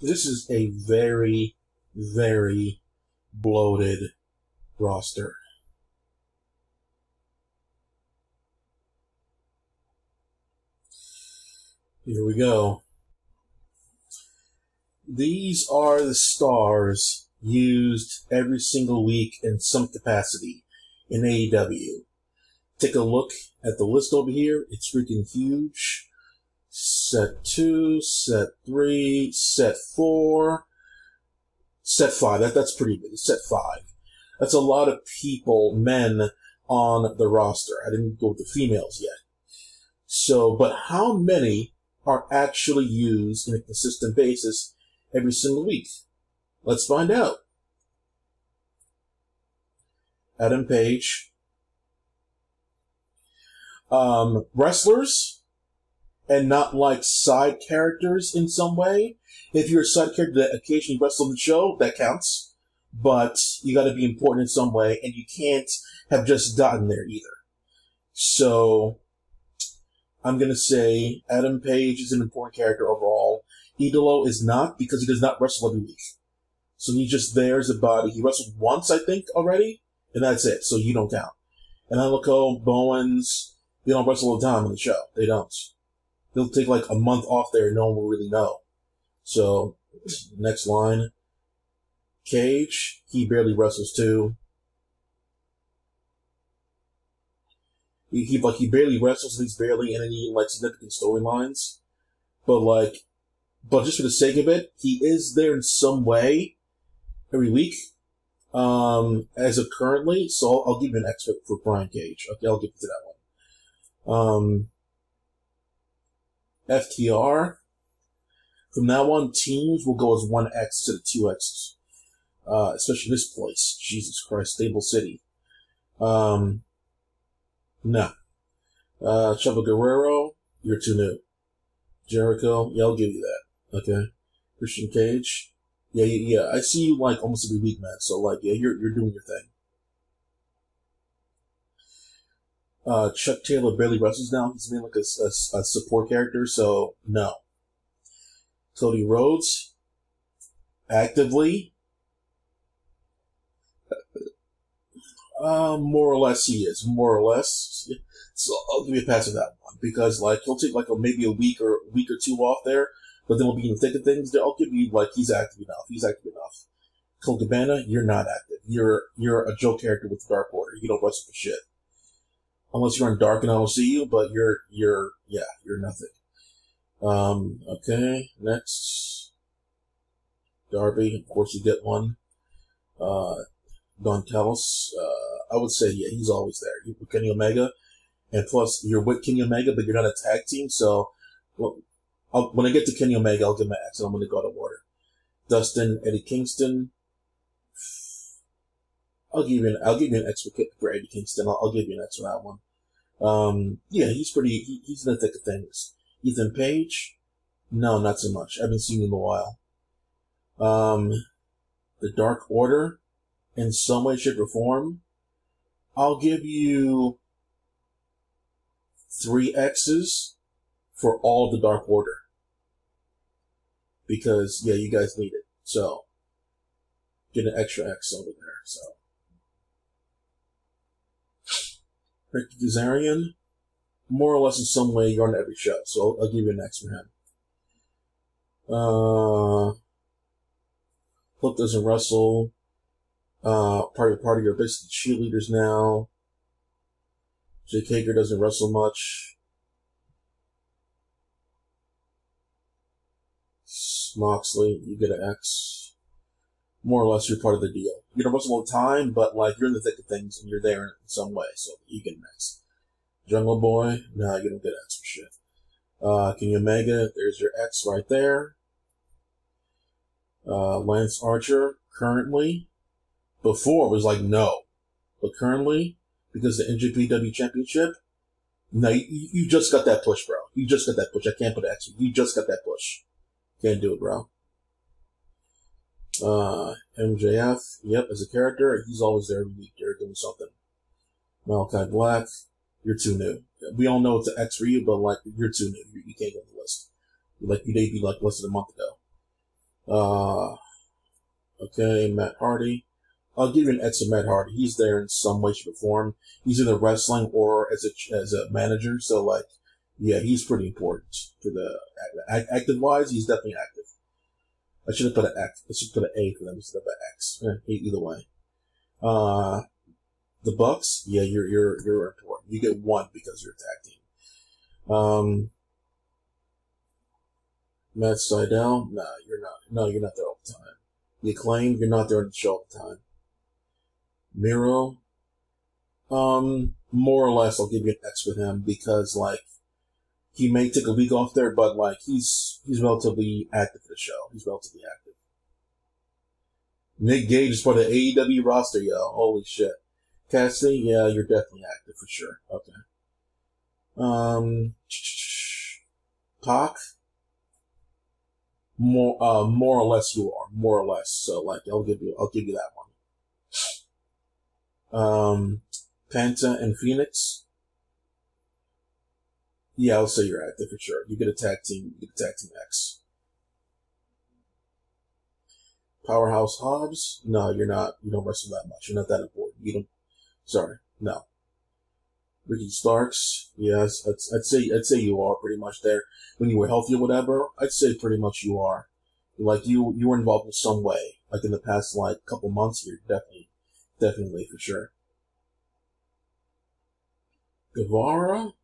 This is a very, very bloated roster. Here we go. These are the stars used every single week in some capacity in AEW. Take a look at the list over here. It's freaking huge. Set 2, Set 3, Set 4, Set 5. That's pretty big. Set 5. That's a lot of people, men, on the roster. I didn't go with the females yet. So, but how many are actually used on a consistent basis every single week? Let's find out. Adam Page. Wrestlers, and not like side characters in some way. If you're a side character that occasionally wrestles on the show, that counts. But you gotta be important in some way, and you can't have just gotten there either. So, I'm gonna say Adam Page is an important character overall. Idolo is not, because he does not wrestle every week. So he's just there as a body. He wrestled once, I think, already, and that's it. So you don't count. And Angelico, Bowens, they don't wrestle all the time on the show. They don't. They'll take like a month off there and no one will really know. So, next line. Cage, he barely wrestles too. He barely wrestles, and he's barely in any like significant storylines. But just for the sake of it, he is there in some way every week. As of currently, so I'll give you an X for Brian Cage. Okay, I'll give it to that one. FTR. From now on, teams will go as 1X instead of 2Xs. Especially this place. Jesus Christ, Stable City. No. Chavo Guerrero, you're too new. Jericho, yeah, I'll give you that. Okay. Christian Cage. Yeah, I see you like almost every week, man. So like, yeah, you're doing your thing. Chuck Taylor barely wrestles now. He's been like a support character, so no. Cody Rhodes, actively, more or less he is, more or less. So I'll give you a pass on that one because like he'll take like maybe a week or two off there, but then we'll be in the thick of things. I'll give you like he's active enough. He's active enough. Colt Cabana, you're not active. You're a joke character with the Dark Order. You don't wrestle for shit. Unless you're on Dark and I will see you, but you're nothing. Okay, next. Darby, of course you get one. Don Callis, I would say, yeah, he's always there. You're with Kenny Omega, and plus you're with Kenny Omega, but you're not a tag team, so, well, when I get to Kenny Omega, I'll give my X, and I'm gonna go to water. Dustin, Eddie Kingston, I'll give you an X for Eddie Kingston. I'll give you an X for that one. Yeah, he's in the thick of things. Ethan Page? No, not so much. I haven't seen him in a while. The Dark Order, in some way, shape, or form, I'll give you 3 X's for all the Dark Order. Because, yeah, you guys need it. So, get an extra X over there, so. Rick Kazarian, more or less in some way, you're on every show, so I'll give you an X for him. Flip doesn't wrestle. Party are basically cheerleaders now. Jake Hager doesn't wrestle much. Moxley, you get an X. More or less, you're part of the deal. You don't wrestle all the time, but like you're in the thick of things and you're there in some way, so you get an X. Jungle Boy, no, you don't get an X for shit. Kenny Omega, there's your X right there. Lance Archer, currently. Before it was like no, but currently, because the NJPW Championship, no, you just got that push, bro. You just got that push. I can't put an X. You just got that push. Can't do it, bro. MJF, yep, as a character, he's always there every week. They're doing something. Malachi Black, you're too new. We all know it's an X for you, but like you're too new. You can't get on the list. Like you debuted like less than a month ago. Okay, Matt Hardy. I'll give you an X of Matt Hardy. He's there in some way, shape, or form. He's either wrestling or as a manager. So, like, yeah, he's pretty important for the active wise. He's definitely active. I should have put an X. I should put an A for them instead of an X. Either way. The Bucks. Yeah, you're important. You get one because you're a tag team. Matt Sydal. Nah, you're not. No, you're not there all the time. The Acclaim. You're not there on the show all the time. Miro, more or less, I'll give you an X with him because, like, he may take a week off there, but, like, he's relatively active for the show. He's relatively active. Nick Gage is part of the AEW roster, yo. Holy shit. Cassidy, yeah, you're definitely active for sure. Okay. Pac, more or less you are. More or less. So, like, I'll give you that one. Penta and Phoenix. Yeah, I'll say you're active for sure. You get a tag team. You get a tag team X. Powerhouse Hobbs. No, you're not. You don't wrestle that much. You're not that important. You don't. Sorry, no. Ricky Starks. Yes, I'd say you are pretty much there when you were healthy or whatever. I'd say pretty much you are. Like you were involved in some way. Like in the past, like couple months, you're definitely for sure. Guevara?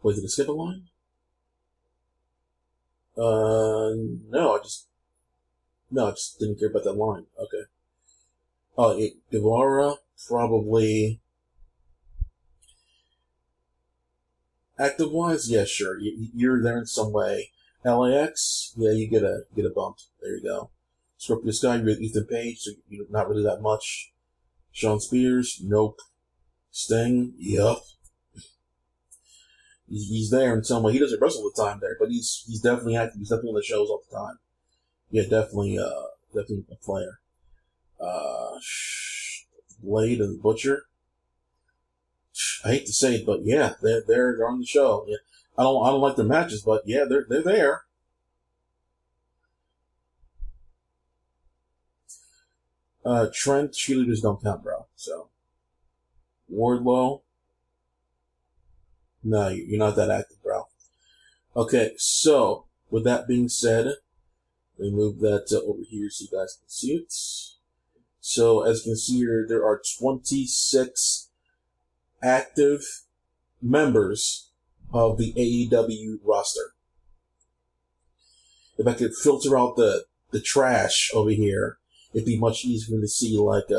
Wait, did I skip a line? No, I just didn't care about that line. Okay. Guevara, probably. Active-wise, yeah, sure. You're there in some way. LAX, yeah, you get a bump. There you go. Scorpio Sky, you're with Ethan Page, so you're not really that much. Sean Spears, nope. Sting, yup. He's there in some way. He doesn't wrestle all the time there, but he's definitely active. He's definitely on the shows all the time. Yeah, definitely a player. Blade and Butcher. I hate to say it, but yeah, they're on the show. Yeah, I don't like their matches, but yeah, they're there. Trent, cheerleaders don't count, bro. So, Wardlow, no, you're not that active, bro. Okay, so with that being said, let me move that over here so you guys can see it. So as you can see here, there are 26 active members of the AEW roster. If I could filter out the trash over here, it'd be much easier for me to see like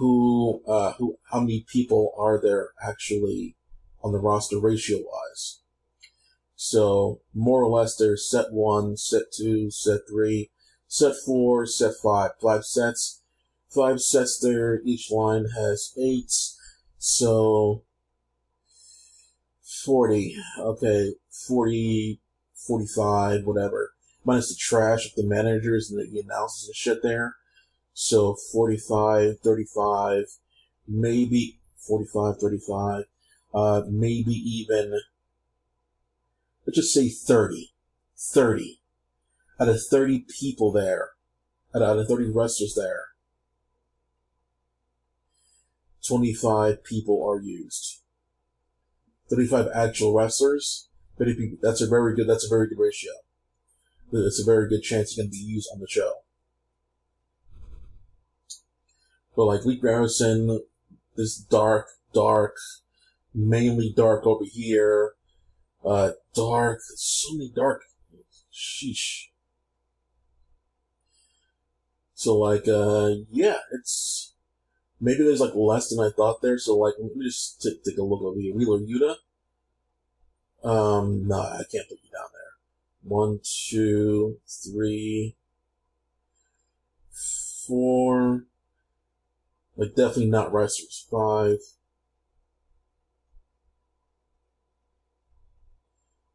how many people are there actually on the roster ratio wise. So more or less there's set 1, set 2, set 3, set 4, set 5. 5 sets. 5 sets there. Each line has 8. So 40. Okay, 40, 45, whatever. Minus the trash of the managers and the announcers and shit there. So 45, 35, maybe 45, 35, maybe even, let's just say 30. 30. Out of 30 people there, out of 30 wrestlers there, 25 people are used. 35 actual wrestlers, 30 people. That's a very good ratio. It's a very good chance it's going to be used on the show. But like Lee Garrison, this dark, mainly dark over here. Dark, so many dark. Sheesh. So like, yeah, it's, maybe there's like less than I thought there. So like, let me just take a look over here. Wheeler Yuta. No, I can't put you down there. 1, 2, 3, 4. Like definitely not wrestlers. 5,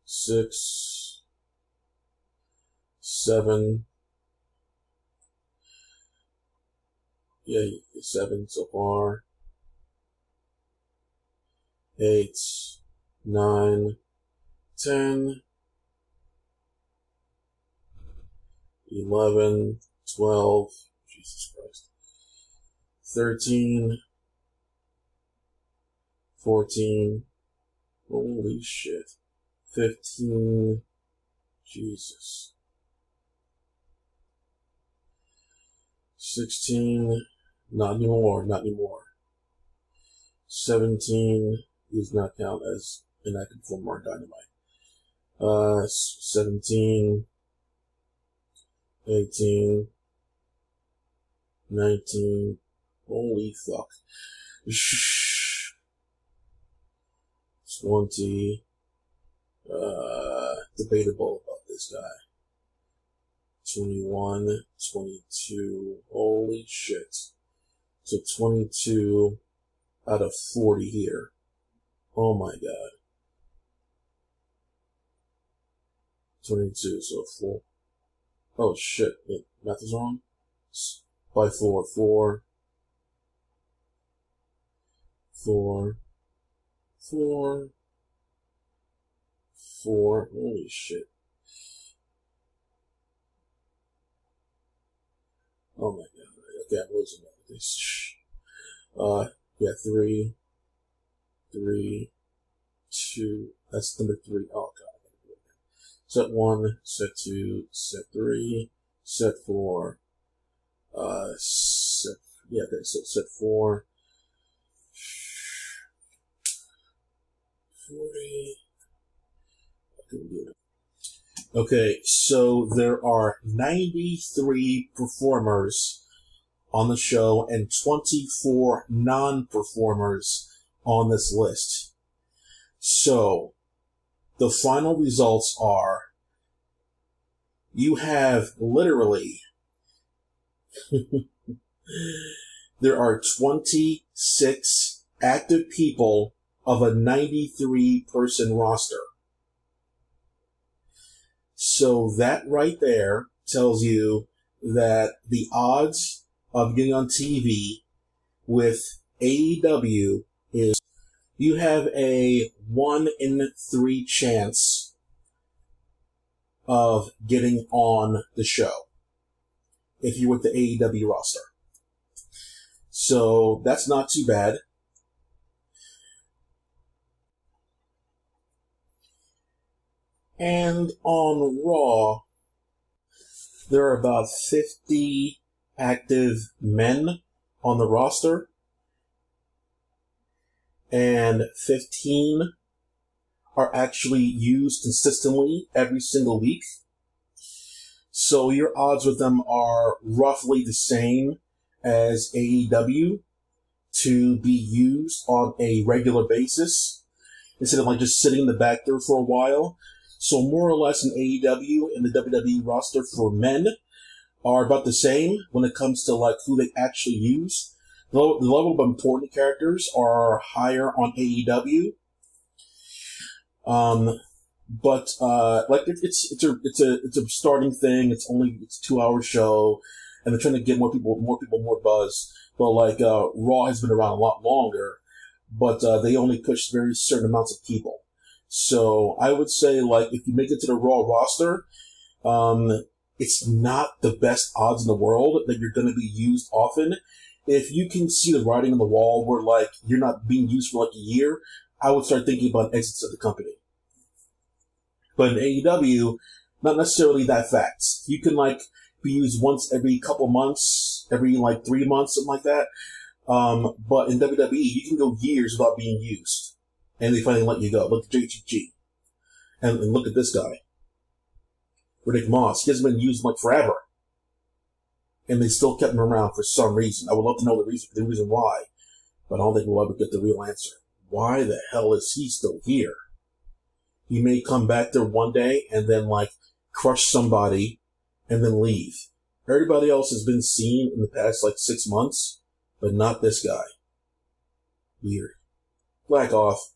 6, 7. Yeah, 7 so far. 8, 9, 10. 11, 12, Jesus Christ, 13, 14, holy shit, 15, Jesus, 16, not anymore, 17 does not count as an active performer on Dynamite. 17, 18, 19, holy fuck, 20, debatable about this guy, 21, 22, holy shit, so 22 out of 40 here, oh my god, 22, so 4, oh shit, wait, math is wrong, by 4, 4, 4, 4, 4, holy shit, oh my god, okay, I'm losing this, yeah, 3, 3, 2, that's number 3, oh god, I gotta do it again. Set 1, set 2, set 3, set 4, set, yeah, okay, so set 4, 40, okay, so there are 93 performers on the show and 24 non-performers on this list. So, the final results are, you have literally, there are 26 active people of a 93-person roster. So that right there tells you that the odds of getting on TV with AEW is you have a 1 in 3 chance of getting on the show if you're with the AEW roster. So that's not too bad. And on Raw, there are about 50 active men on the roster, and 15 are actually used consistently every single week. So your odds with them are roughly the same as AEW to be used on a regular basis instead of like just sitting in the back there for a while. So more or less in AEW and the WWE roster for men are about the same when it comes to like who they actually use. The level of important characters are higher on AEW. But like it's a starting thing. It's a 2-hour show, and they're trying to get more people, more buzz. But like Raw has been around a lot longer, but they only push very certain amounts of people. So I would say, like, if you make it to the Raw roster, it's not the best odds in the world that you're going to be used often. If you can see the writing on the wall where, like, you're not being used for, like, a year, I would start thinking about exits of the company. But in AEW, not necessarily that fast. You can, like, be used once every couple months, every, like, 3 months, something like that. But in WWE, you can go years without being used. And they finally let you go. Look at JGG. And look at this guy. Riddick Moss. He hasn't been used like forever. And they still kept him around for some reason. I would love to know the reason why. But I don't think we'll ever get the real answer. Why the hell is he still here? He may come back there one day and then like crush somebody and then leave. Everybody else has been seen in the past like 6 months, but not this guy. Weird. Black off.